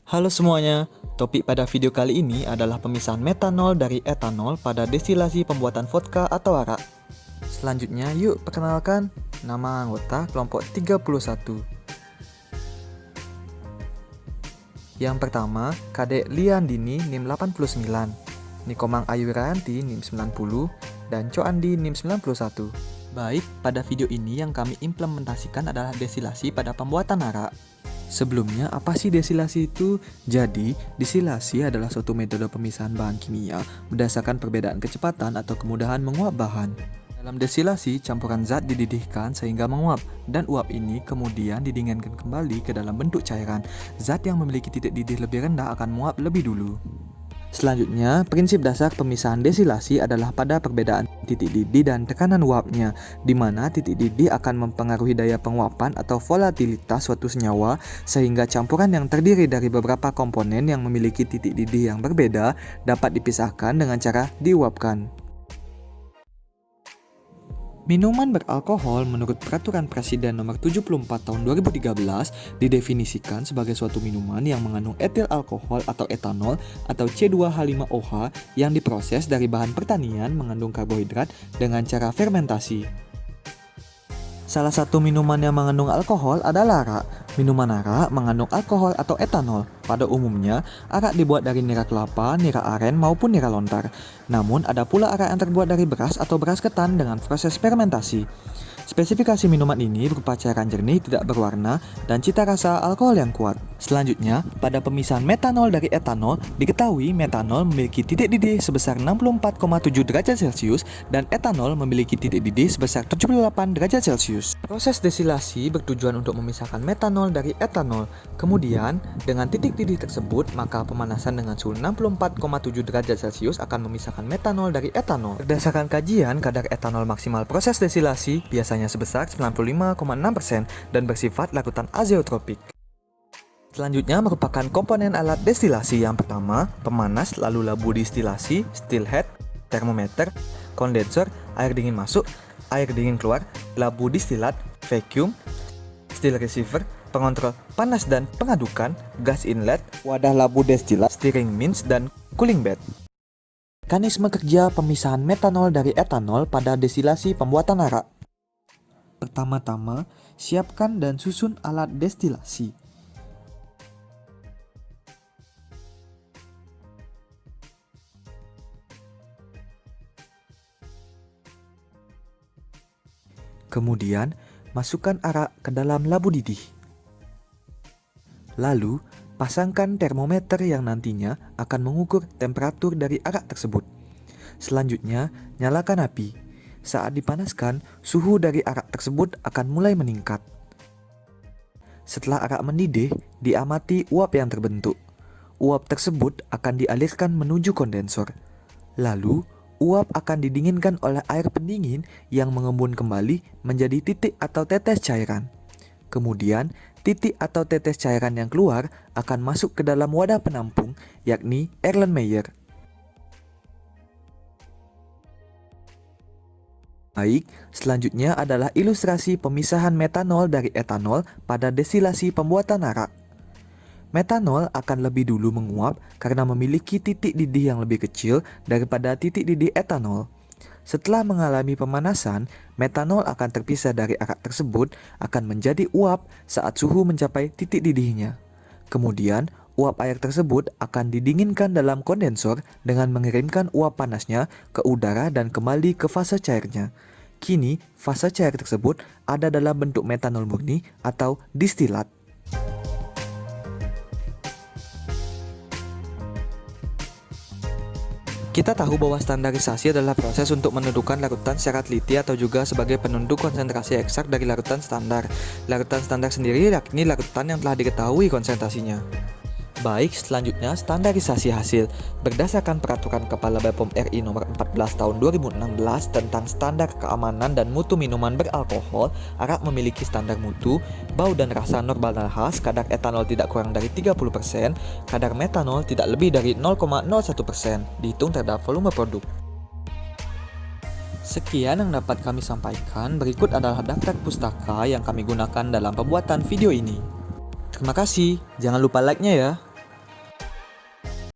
Halo semuanya, topik pada video kali ini adalah pemisahan metanol dari etanol pada destilasi pembuatan vodka atau arak. Selanjutnya yuk perkenalkan nama anggota kelompok 31. Yang pertama, Kadek Liandini NIM 89, Nikomang Ayu Rayanti NIM 90, dan Co Andi NIM 91. Baik, pada video ini yang kami implementasikan adalah destilasi pada pembuatan arak. Sebelumnya, apa sih destilasi itu? Jadi, destilasi adalah suatu metode pemisahan bahan kimia berdasarkan perbedaan kecepatan atau kemudahan menguap bahan. Dalam destilasi, campuran zat dididihkan sehingga menguap, dan uap ini kemudian didinginkan kembali ke dalam bentuk cairan. Zat yang memiliki titik didih lebih rendah akan menguap lebih dulu. Selanjutnya, prinsip dasar pemisahan destilasi adalah pada perbedaan titik didih dan tekanan uapnya, di mana titik didih akan mempengaruhi daya penguapan atau volatilitas suatu senyawa, sehingga campuran yang terdiri dari beberapa komponen yang memiliki titik didih yang berbeda dapat dipisahkan dengan cara diuapkan. Minuman beralkohol menurut Peraturan Presiden Nomor 74 Tahun 2013 didefinisikan sebagai suatu minuman yang mengandung etil alkohol atau etanol atau C2H5OH yang diproses dari bahan pertanian mengandung karbohidrat dengan cara fermentasi. Salah satu minuman yang mengandung alkohol adalah arak. Minuman arak mengandung alkohol atau etanol. Pada umumnya, arak dibuat dari nira kelapa, nira aren, maupun nira lontar. Namun, ada pula arak yang terbuat dari beras atau beras ketan dengan proses fermentasi. Spesifikasi minuman ini berupa cairan jernih, tidak berwarna, dan cita rasa alkohol yang kuat. Selanjutnya, pada pemisahan metanol dari etanol, diketahui metanol memiliki titik didih sebesar 64,7 derajat Celcius dan etanol memiliki titik didih sebesar 78 derajat Celcius. Proses destilasi bertujuan untuk memisahkan metanol dari etanol. Kemudian, dengan titik didih tersebut, maka pemanasan dengan suhu 64,7 derajat Celcius akan memisahkan metanol dari etanol. Berdasarkan kajian, kadar etanol maksimal proses destilasi biasanya sebesar 95,6% dan bersifat larutan azeotropik. Selanjutnya merupakan komponen alat destilasi. Yang pertama, pemanas, lalu labu destilasi, still head, termometer, kondensor, air dingin masuk, air dingin keluar, labu distilat, vacuum, still receiver, pengontrol panas dan pengadukan, gas inlet, wadah labu destilat, steering means, dan cooling bed. Mekanisme kerja pemisahan metanol dari etanol pada destilasi pembuatan arak. Pertama-tama, siapkan dan susun alat destilasi. Kemudian, masukkan arak ke dalam labu didih. Lalu, pasangkan termometer yang nantinya akan mengukur temperatur dari arak tersebut. Selanjutnya, nyalakan api. Saat dipanaskan, suhu dari arak tersebut akan mulai meningkat. Setelah arak mendidih, diamati uap yang terbentuk. Uap tersebut akan dialirkan menuju kondensor. Lalu, uap akan didinginkan oleh air pendingin yang mengembun kembali menjadi titik atau tetes cairan. Kemudian, titik atau tetes cairan yang keluar akan masuk ke dalam wadah penampung, yakni Erlenmeyer. Baik, selanjutnya adalah ilustrasi pemisahan metanol dari etanol pada destilasi pembuatan arak. Metanol akan lebih dulu menguap karena memiliki titik didih yang lebih kecil daripada titik didih etanol. Setelah mengalami pemanasan, metanol akan terpisah dari arak tersebut akan menjadi uap saat suhu mencapai titik didihnya. Kemudian, uap air tersebut akan didinginkan dalam kondensor dengan mengirimkan uap panasnya ke udara dan kembali ke fase cairnya. Kini, fase cair tersebut ada dalam bentuk metanol murni atau distilat. Kita tahu bahwa standarisasi adalah proses untuk menentukan larutan secara teliti atau juga sebagai penentu konsentrasi eksak dari larutan standar. Larutan standar sendiri yakni larutan yang telah diketahui konsentrasinya. Baik, selanjutnya standarisasi hasil. Berdasarkan Peraturan Kepala BPOM RI Nomor 14 Tahun 2016 tentang standar keamanan dan mutu minuman beralkohol, arak memiliki standar mutu, bau dan rasa normal dan khas, kadar etanol tidak kurang dari 30%, kadar metanol tidak lebih dari 0,01%, dihitung terhadap volume produk. Sekian yang dapat kami sampaikan, berikut adalah daftar pustaka yang kami gunakan dalam pembuatan video ini. Terima kasih, jangan lupa like-nya ya.